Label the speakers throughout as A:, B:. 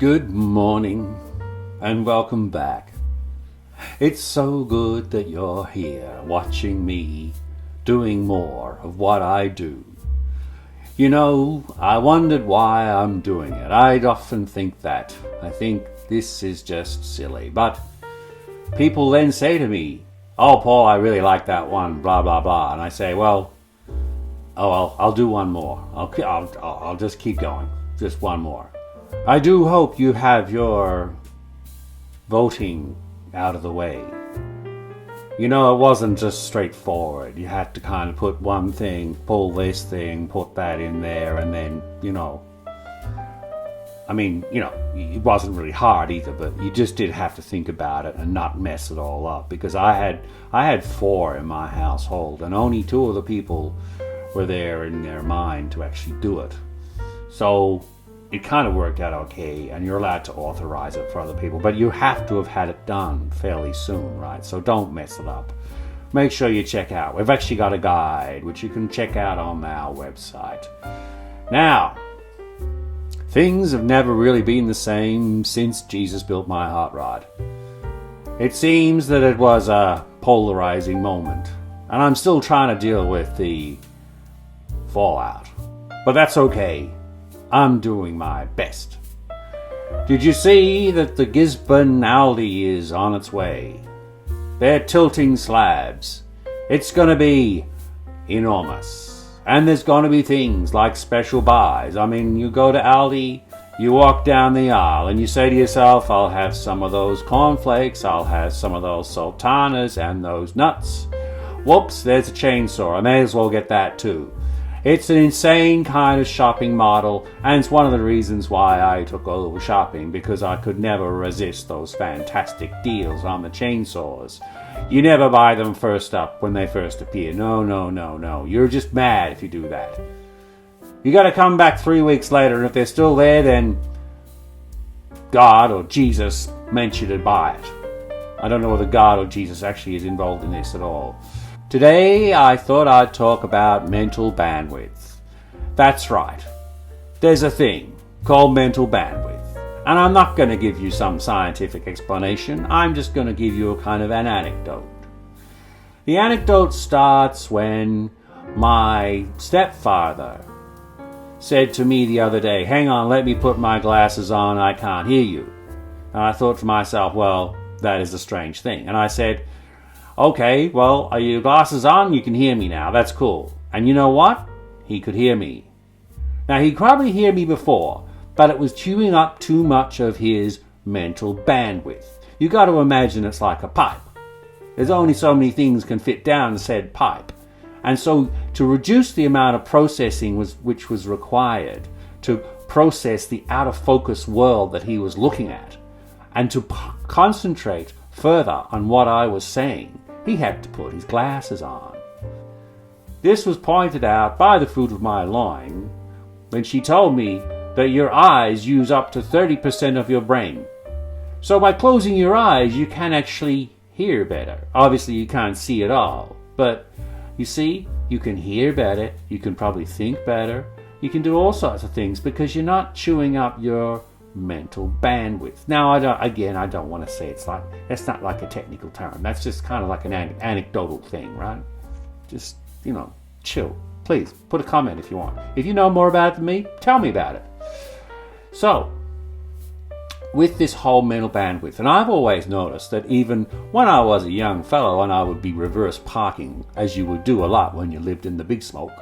A: Good morning and welcome back. It's so good that you're here watching me doing more of what I do. You know, I wondered why I'm doing it. I'd often think that. I think this is just silly. But people then say to me, "Oh, Paul, I really like that one, blah, blah, blah." And I say, well, I'll do one more. I'll just keep going. Just one more. I do hope you have your voting out of the way. You know, it wasn't just straightforward. You had to kind of put one thing, pull this thing, put that in there, and then, it wasn't really hard either, but you just did have to think about it and not mess it all up. Because I had 4 in my household, and only 2 of the people were there in their mind to actually do it. So it kind of worked out okay, and you're allowed to authorize it for other people, but you have to have had it done fairly soon, right? So don't mess it up. Make sure you check out. We've actually got a guide, which you can check out on our website. Now, things have never really been the same since Jesus Built My Hotrod. It seems that it was a polarizing moment, and I'm still trying to deal with the fallout. But that's okay. I'm doing my best. Did you see that the Gisborne Aldi is on its way? They're tilting slabs. It's going to be enormous. And there's going to be things like special buys. I mean, you go to Aldi, you walk down the aisle, and you say to yourself, I'll have some of those cornflakes, I'll have some of those sultanas and those nuts. Whoops, there's a chainsaw. I may as well get that too. It's an insane kind of shopping model, and it's one of the reasons why I took over shopping, because I could never resist those fantastic deals on the chainsaws. You never buy them first up when they first appear. No. You're just mad if you do that. You got to come back 3 weeks later, and if they're still there, then God or Jesus meant you to buy it. I don't know whether God or Jesus actually is involved in this at all. Today, I thought I'd talk about mental bandwidth. That's right. There's a thing called mental bandwidth. And I'm not going to give you some scientific explanation. I'm just going to give you a kind of an anecdote. The anecdote starts when my stepfather said to me the other day, "Hang on, let me put my glasses on, I can't hear you." And I thought to myself, well, that is a strange thing. And I said, "Okay, well, are your glasses on? You can hear me now. That's cool." And you know what? He could hear me. Now, he'd probably hear me before, but it was chewing up too much of his mental bandwidth. You got to imagine it's like a pipe. There's only so many things can fit down said pipe. And so to reduce the amount of processing which was required to process the out-of-focus world that he was looking at, and to concentrate further on what I was saying, he had to put his glasses on. This was pointed out by the fruit of my loin when she told me that your eyes use up to 30% of your brain. So by closing your eyes, you can actually hear better. Obviously, you can't see at all, but you see, you can hear better, you can probably think better, you can do all sorts of things because you're not chewing up your mental bandwidth. Now, I don't want to say it's not like a technical term. That's just kind of like an anecdotal thing, right? Just, chill. Please, put a comment if you want. If you know more about it than me, tell me about it. So, with this whole mental bandwidth, and I've always noticed that even when I was a young fellow and I would be reverse parking, as you would do a lot when you lived in the big smoke,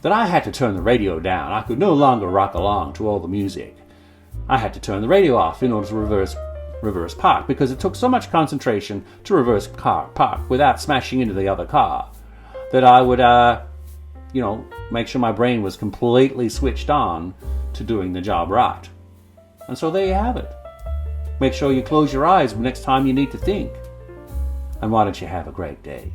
A: that I had to turn the radio down. I could no longer rock along to all the music. I had to turn the radio off in order to reverse park, because it took so much concentration to reverse park without smashing into the other car that I would, make sure my brain was completely switched on to doing the job right. And so there you have it. Make sure you close your eyes next time you need to think. And why don't you have a great day?